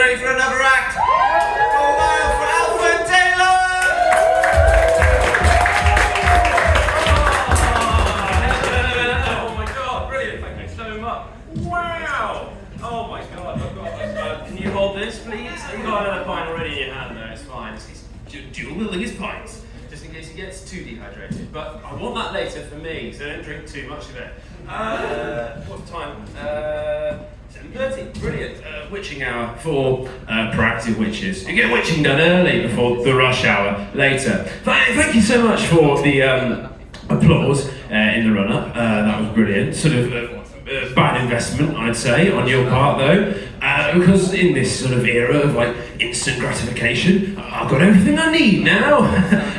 ready for another act? All mile for Alfred Taylor! Oh my god, brilliant, thank you so much. Wow! Oh my god, I've got, can you hold this please? You've got another pint already in your hand though, it's fine. It's dual wielding his pints, just in case he gets too dehydrated. But I want that later for me, so don't drink too much of it. What's the time? 7:30, brilliant. Witching hour for proactive witches. You get witching done early before the rush hour later. Thank you so much for the applause in the run-up. That was brilliant. Sort of bad investment, I'd say, on your part though, because in this sort of era of like instant gratification, I've got everything I need now.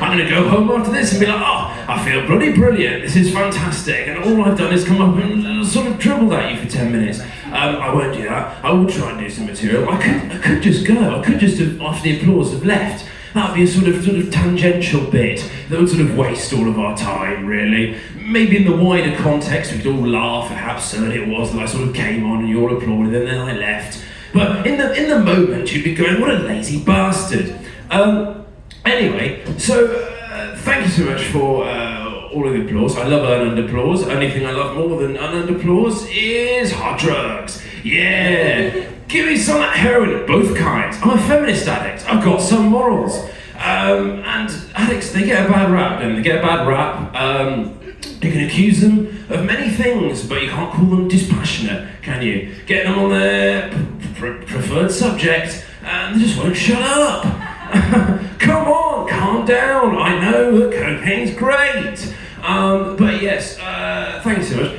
I'm going to go home after this and be like, oh, I feel bloody brilliant, this is fantastic, and all I've done is come up and sort of dribbled at you for 10 minutes. I won't do that. I will try and do some material. I could just go. I could just have, after the applause, have left. That would be a sort of tangential bit that would sort of waste all of our time, really. Maybe in the wider context, we could all laugh at how absurd it was that I sort of came on and you all applauded and then I left. But in the moment, you'd be going, what a lazy bastard. Anyway, so thank you so much for all of the applause. I love unearned applause. Only thing I love more than unearned applause is hard drugs. Yeah. Give me some of that heroin of both kinds. I'm a feminist addict. I've got some morals. And addicts, they get a bad rap, and they get a bad rap. You can accuse them of many things, but you can't call them dispassionate, can you? Get them on their preferred subject, and they just won't shut up. Come on, calm down. I know that cocaine's great. But yes, thank you so much.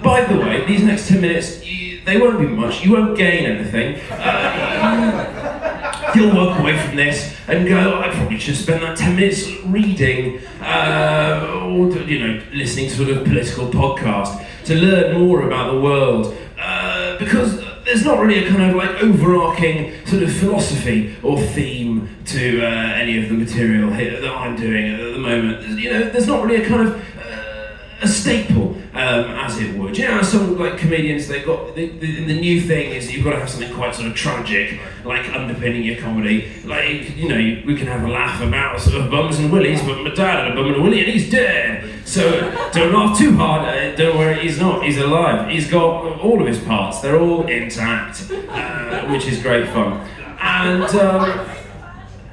By the way, these next 10 minutes, they won't be much. You won't gain anything. You'll walk away from this and go, I probably should spend that 10 minutes reading, or listening to sort of political podcast to learn more about the world. Because there's not really a kind of like overarching sort of philosophy or theme to any of the material here that I'm doing at the moment. You know, there's not really a kind of a staple, as it would. You know, some like comedians, they've got the new thing is that you've got to have something quite sort of tragic, like underpinning your comedy. Like, you know, we can have a laugh about sort of bums and willies, but my dad had a bum and a willy and he's dead. So don't laugh too hard. Don't worry, he's not. He's alive. He's got all of his parts. They're all intact, which is great fun. And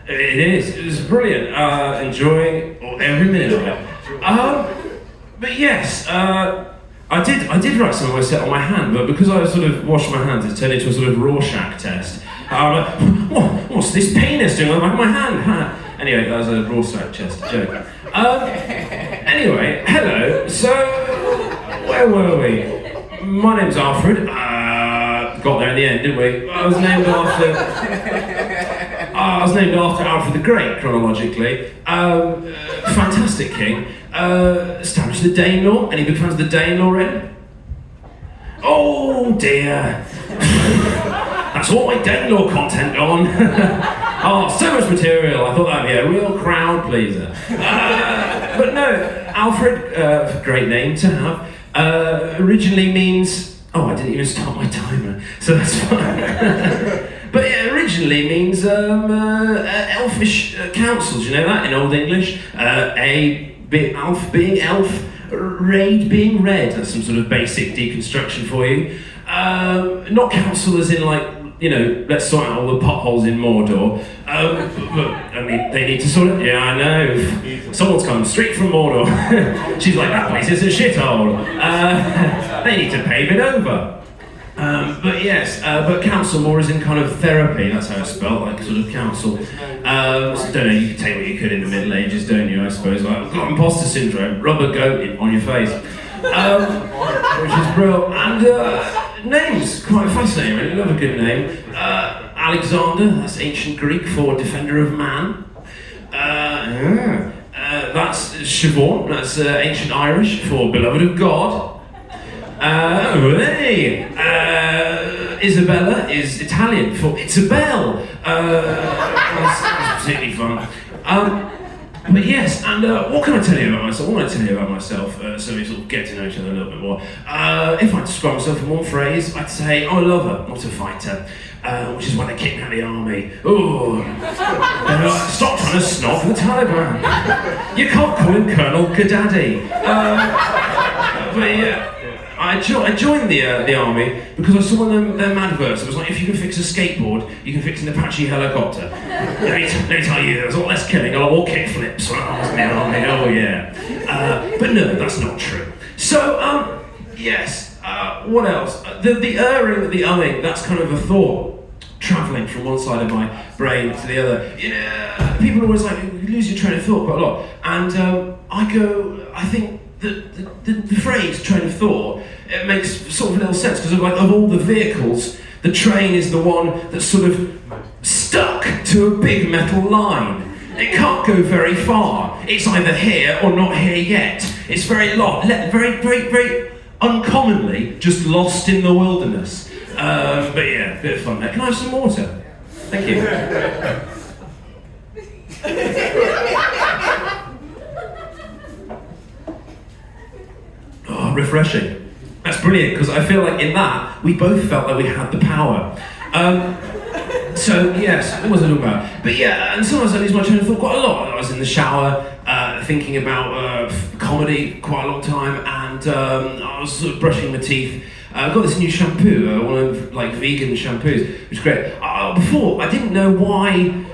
it was brilliant. Enjoying every minute of it. But yes, I did write some of my set on my hand, but because I sort of washed my hands, it turned into a sort of Rorschach test. I'm like, what's this penis doing on the back of my hand? Anyway, that was a Rorschach test joke. Anyway, hello. So, where were we? My name's Alfred. Got there in the end, didn't we? I was named after Alfred the Great, chronologically. Fantastic king. Established the Danelaw. Any big fans of the Danelaw, Ren? Oh dear. That's all my Danelaw content on. Oh, so much material. I thought that'd be a real crowd pleaser. But no, Alfred, great name to have, originally means... Oh, I didn't even start my timer, so that's fine. But it originally means elfish councils, you know that in Old English? Alf being elf, raid being red. That's some sort of basic deconstruction for you. Not council as in like, you know, let's sort out all the potholes in Mordor. But, I mean, they need to sort it. Yeah, I know. Someone's come straight from Mordor. She's like, that place is a shithole. They need to pave it over. But yes, but counsel more as in kind of therapy, that's how it's spelled, like sort of counsel. So don't know, you can take what you could in the Middle Ages, don't you, I suppose, like, I've got imposter syndrome, rub a goat on your face. Which is brilliant. And names, quite fascinating, really, love a good name. Alexander, that's ancient Greek for defender of man. That's Siobhan, that's ancient Irish for beloved of God. Isabella is Italian for It's a Bell. That's particularly fun. But yes, and what can I tell you about myself? What can I tell you about myself so we sort of get to know each other a little bit more? If I describe myself in one phrase, I'd say I'm a lover, not a fighter. Which is why they kicked me out of the army. Ooh. Stop trying to snog the Taliban. You can't call him Colonel Gaddafi. But yeah. I joined the army because I saw one of them adverts. It was like, if you can fix a skateboard, you can fix an Apache helicopter. Let me tell you, there's a lot less killing, a lot more kickflips when I was in the army. Oh yeah. But no, that's not true. So yes. What else? The erring, the umming. That's kind of a thought travelling from one side of my brain to the other. You know, people are always like, you lose your train of thought quite a lot. And I think the phrase train of thought, it makes sort of little sense because of all the vehicles, the train is the one that's sort of stuck to a big metal line. It can't go very far. It's either here or not here yet. It's very very uncommonly just lost in the wilderness. But yeah, a bit of fun there. Can I have some water? Thank you. Oh, refreshing. That's brilliant, because I feel like in that, we both felt like we had the power. So yes, what was I talking about? But yeah, and sometimes I lose my train of thought quite a lot. I was in the shower, thinking about comedy quite a long time, and I was sort of brushing my teeth. I got this new shampoo, one of vegan shampoos, which is great. Before, I didn't know why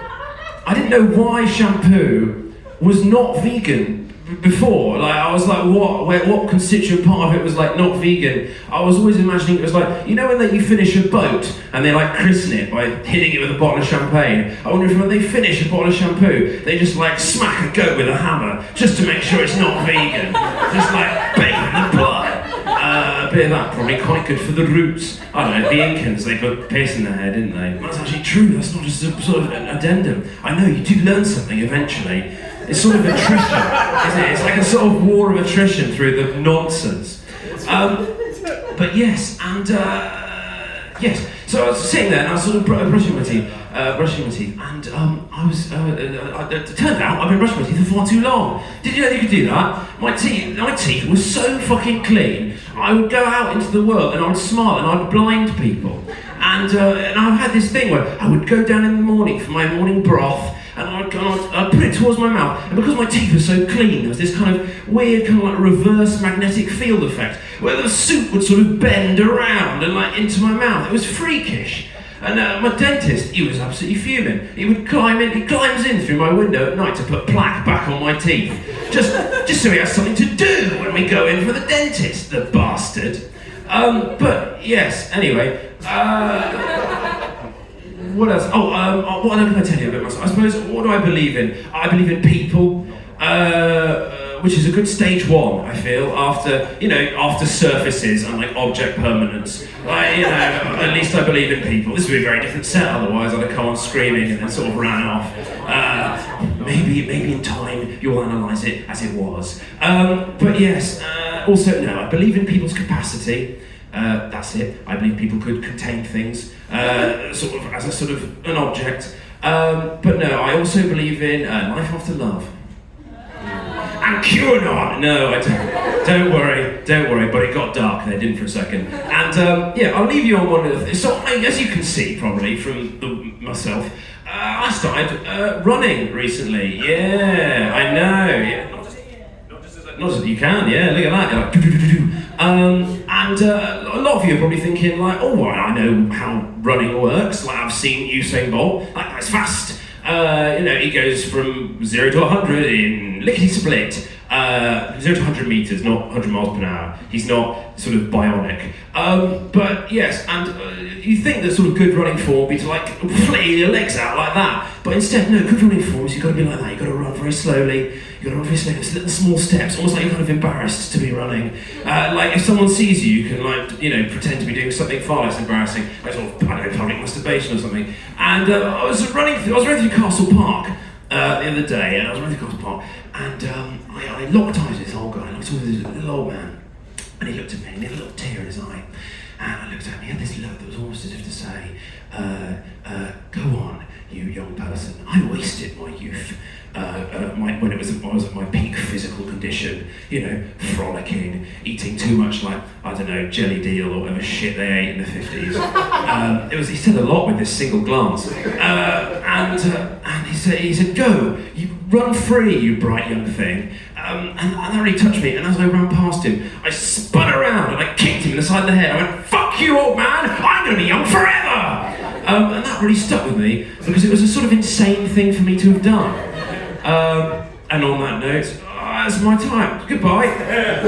shampoo was not vegan. Before, I was like, what constituent part of it was not vegan? I was always imagining it was when you finish a boat and they christen it by hitting it with a bottle of champagne. I wonder if when they finish a bottle of shampoo, they just smack a goat with a hammer just to make sure it's not vegan. Just bathe in the blood. A bit of that, probably quite good for the roots. I don't know, the Incans, they put piss in their hair, didn't they? That's actually true, that's not just a sort of an addendum. I know, you do learn something eventually. It's sort of attrition, isn't it? It's like a sort of war of attrition through the nonsense. But yes, and yes. So I was sitting there and I was sort of brushing my teeth, and I was. It turned out I've been brushing my teeth for far too long. Did you know you could do that? My teeth were so fucking clean. I would go out into the world and I would smile and I'd blind people. And I've had this thing where I would go down in the morning for my morning broth. And I'd put it towards my mouth, and because my teeth were so clean, there was this kind of weird, reverse magnetic field effect, where the soup would sort of bend around and into my mouth. It was freakish. And my dentist, he was absolutely fuming. He climbs in through my window at night to put plaque back on my teeth, just so he has something to do when we go in for the dentist, the bastard. But yes, anyway. What else? What can I tell you about myself? I suppose, what do I believe in? I believe in people, which is a good stage one, I feel, after surfaces and object permanence. At least I believe in people. This would be a very different set otherwise. I'd have come on screaming and then sort of ran off. Maybe in time you'll analyse it as it was. But yes, also, no, I believe in people's capacity. That's it. I believe people could contain things sort of as a sort of an object. But no, I also believe in life after love. And QAnon! No, I don't. Don't worry, but it got dark there, didn't for a second. And yeah, I'll leave you on one of the things. So, as you can see probably from myself, I started running recently. Yeah, I know. Yeah, not just you can, yeah, look at that. You're and a lot of you are probably thinking I know how running works. I've seen Usain Bolt. That guy's fast. He goes from 0 to 100 in lickety-split. 0 to 100 meters, not 100 miles per hour. He's not sort of bionic. But yes, and you think that sort of good running form would be to flail your legs out like that. But instead, no, good running form is you've got to be like that. You've got to run very slowly. You've got to run very slowly. It's little small steps, almost like you're kind of embarrassed to be running. If someone sees you, you can pretend to be doing something far less embarrassing, like sort of, public masturbation or something. And I was running through Castle Park the other day, and I was running through Castle Park, and I locked eyes with this old guy, and I was talking to this little old man, and he looked at me, and he had a little tear in his eye, and I looked at him, he had this look that was almost as if to say, go on, you young person, I wasted my youth when I was at my peak physical condition, you know, frolicking, eating too much, like, I don't know, jelly deal or whatever shit they ate in the 50s. He said a lot with this single glance. And he said, go, you run free, you bright young thing. And that really touched me, and as I ran past him, I spun around and I kicked him in the side of the head. I went, fuck you, old man, I'm gonna be young forever! And that really stuck with me, because it was a sort of insane thing for me to have done. And on that note, that's my time. Goodbye.